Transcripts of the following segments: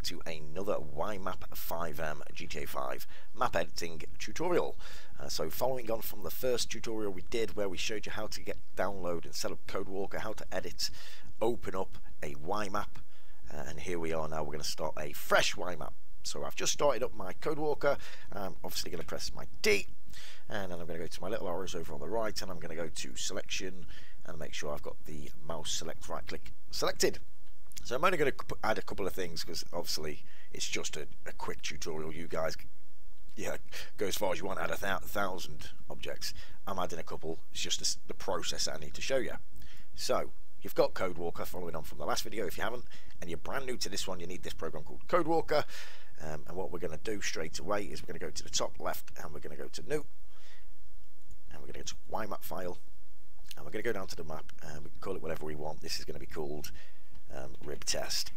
to another Ymap Fivem GTA5 map editing tutorial. So following on from the first tutorial we did where we showed you how to download and set up CodeWalker, how to edit, open up a Ymap, and here we are now. We're going to start a fresh Ymap. So I've just started up my CodeWalker. I'm obviously going to press my D, and then I'm going to go to my little arrows over on the right, and I'm going to go to selection and make sure I've got the mouse select right click selected. So I'm only going to add a couple of things because obviously it's just a quick tutorial. You guys, go as far as you want, add 1,000 objects. I'm adding a couple. It's just the process I need to show you. So you've got CodeWalker, following on from the last video. If you haven't and you're brand new to this one, you need this program called CodeWalker. And what we're going to do straight away is we're going to go to the top left and we're going to go to new, and we're going to go to Ymap file, and we're going to go down to the map, and we can call it whatever we want. This is going to be called rib test.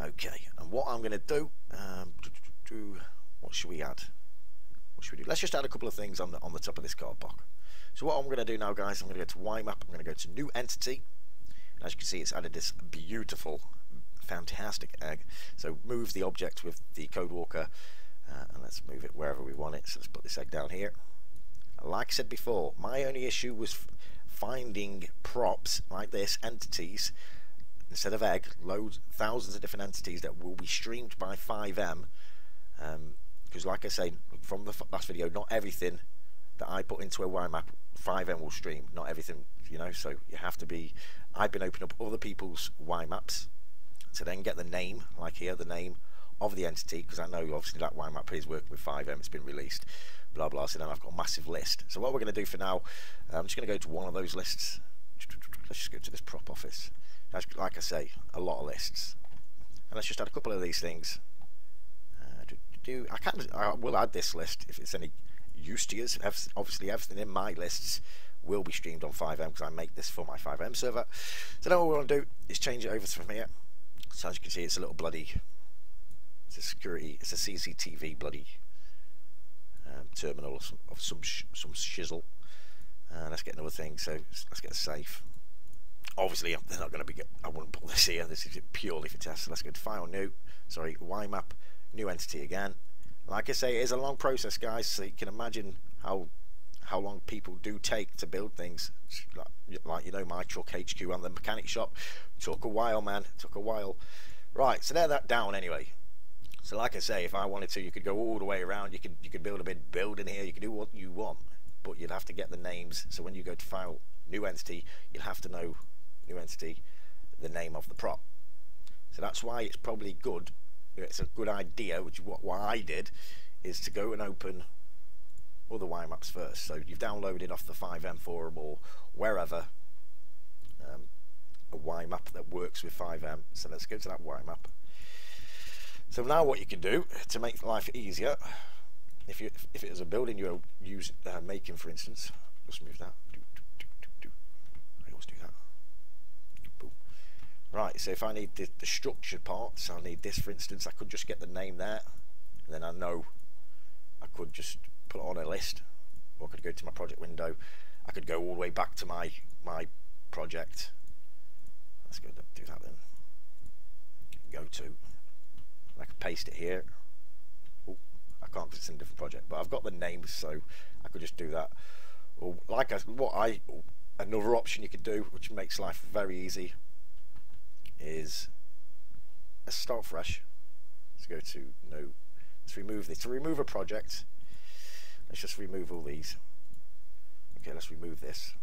Okay, and what I'm going to do, what should we add? What should we do? Let's just add a couple of things on the top of this card block. So what I'm going to do now, guys, I'm going to go to Ymap. I'm going to go to new entity. And as you can see, it's added this beautiful, fantastic egg. So move the object with the CodeWalker, and let's move it wherever we want it. So let's put this egg down here. Like I said before, my only issue was finding props like this, entities, instead of egg, thousands of different entities that will be streamed by Fivem, because like I say from the last video, not everything that I put into a Ymap Fivem will stream, not everything, so you have to be, I've been opening up other people's Ymaps to then get the name, like here, the name of the entity, because I know obviously that Ymap is working with Fivem, it's been released, blah blah. So then I've got a massive list. So what we're going to do for now, I'm just going to go to one of those lists. Let's just go to this prop office. Like I say, a lot of lists, and let's just add a couple of these things. I will add this list if it's any use to you. Obviously everything in my lists will be streamed on Fivem because I make this for my Fivem server. So now what we want to do is change it over from here. So as you can see, it's a little bloody, it's a CCTV bloody terminal of some shizzle. Let's get another thing. So let's get a safe. Obviously they're not going to be. I wouldn't put this here. This is purely for tests. So let's go to file, new. Sorry, Ymap, new entity again. Like I say, it is a long process, guys. So you can imagine how long people do take to build things. Like my truck HQ and the mechanic shop took a while, man. It took a while. Right, so they're that down anyway. So like I say, if I wanted to, you could go all the way around. You could build a big building here. You could do what you want, but you'd have to get the names. So when you go to file, new entity, you'll have to know, new entity, the name of the prop. So that's why it's probably good. It's a good idea, which is what I did, is to go and open other Ymaps first. So you've downloaded off the Fivem forum or wherever a Ymap that works with Fivem. So let's go to that Ymap. So now what you can do to make life easier, if it is a building you're making, for instance, just move that. I always do that. Boom. Right. So if I need the structured parts, I'll need this, for instance. I could just get the name there, and then I know I could just put it on a list, or I could go to my project window. I could go all the way back to my project. Let's go do that then. Go to. I can paste it here. Ooh, I can't because it's in a different project, but I've got the names, so I could just do that. Or another option you could do, which makes life very easy, is let's start fresh. Let's go to no. Let's remove this. To remove a project, let's just remove all these. Okay, let's remove this.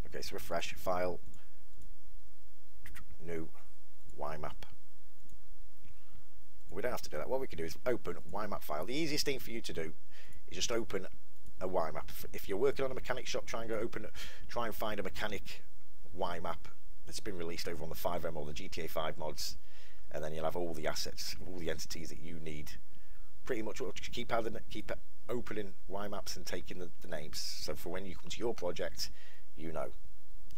Okay, so refresh, file, new, Ymap. We don't have to do that. What we can do is open Ymap file. The easiest thing for you to do is just open a Ymap. If you're working on a mechanic shop, try and find a mechanic Ymap that's been released over on the Fivem or the GTA5 mods, and then you'll have all the assets, all the entities that you need. Pretty much, we'll just keep opening Ymaps and taking the names. So for when you come to your project, you know.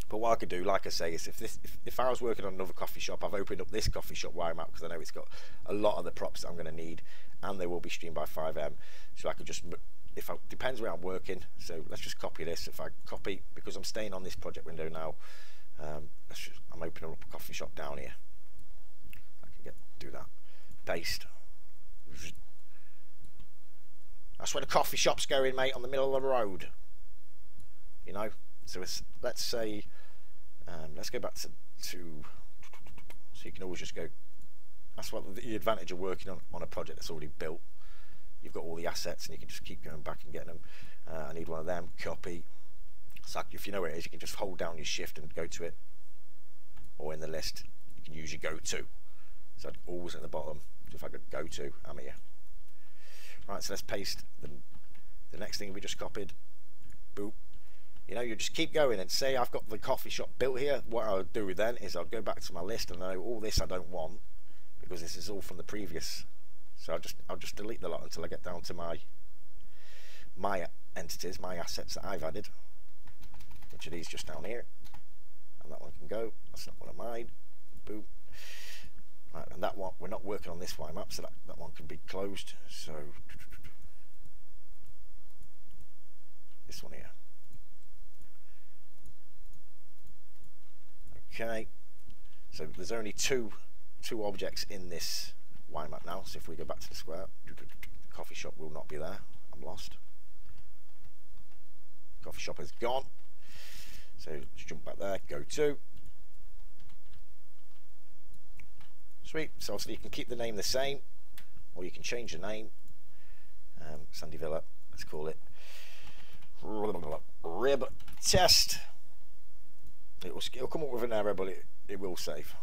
But what I could do, like I say, is if I was working on another coffee shop, I've opened up this coffee shop Ymap because I know it's got a lot of the props that I'm going to need, and they will be streamed by Fivem. So I could just, depends where I'm working. So let's just copy this. If I copy, because I'm staying on this project window now, I'm opening up a coffee shop down here. I can do that. Paste. That's where the coffee shop's going, mate, on the middle of the road. You know. So let's say, let's go back to. So you can always just go. That's what the advantage of working on a project that's already built. You've got all the assets, and you can just keep going back and getting them. I need one of them. Copy. So if you know where it is, you can just hold down your shift and go to it. Or in the list, you can use your go to. So always at the bottom. So if I go to, I'm here. Right, so let's paste the next thing we just copied. Boop. You know, you just keep going and say I've got the coffee shop built here. What I'll do then is I'll go back to my list and I know all this I don't want because this is all from the previous. So I'll just delete the lot until I get down to my entities, my assets that I've added. Which are these just down here. And that one can go. That's not one of mine. Boom. Right, and that one, we're not working on this Ymap, so that one can be closed. So this one here. Okay. So there's only two objects in this Ymap now. So if we go back to the square, the coffee shop will not be there. I'm lost. Coffee shop is gone. So let's jump back there, go to. Sweet, so obviously you can keep the name the same, or you can change the name. Sandy Villa, let's call it Rib Test. It'll come up with an error, but it will save.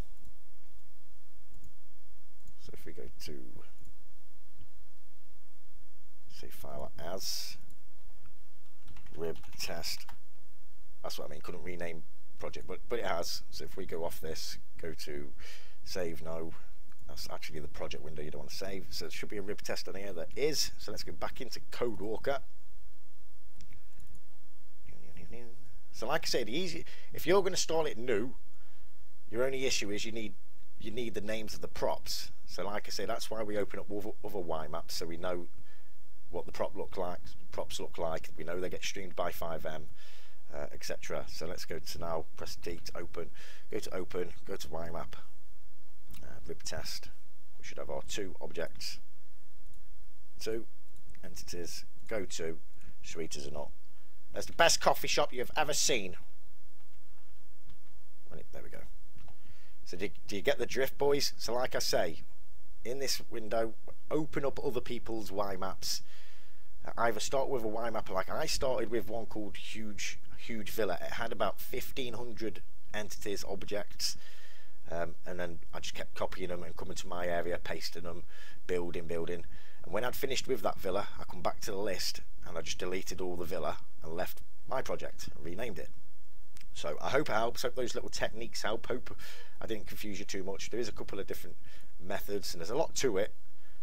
So if we go to, say file as Rib Test. That's what I mean, couldn't rename project, but it has. So if we go off this, go to save, no, that's actually the project window you don't want to save. So there should be a rib test on here, that is. So let's go back into Code Walker. So like I said, if you're going to start it new, your only issue is you need the names of the props. So like I say, that's why we open up other Ymaps, so we know what the props look like. We know they get streamed by Fivem. Etc. So let's go to now, press D to open, go to Ymap, rib test. We should have our two objects, two entities, go to, sweet as a nut. That's the best coffee shop you've ever seen. There we go. So do you get the drift, boys? So like I say, in this window, open up other people's Ymaps. Either start with a Ymap, like I started with one called Huge Villa. It had about 1,500 entities, objects, and then I just kept copying them and coming to my area, pasting them, building. And when I'd finished with that villa, I come back to the list and I just deleted all the villa and left my project and renamed it. So I hope it helps. Hope those little techniques help. Hope I didn't confuse you too much. There is a couple of different methods and there's a lot to it.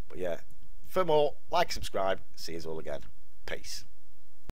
But yeah, for more, like, subscribe. See you all again. Peace.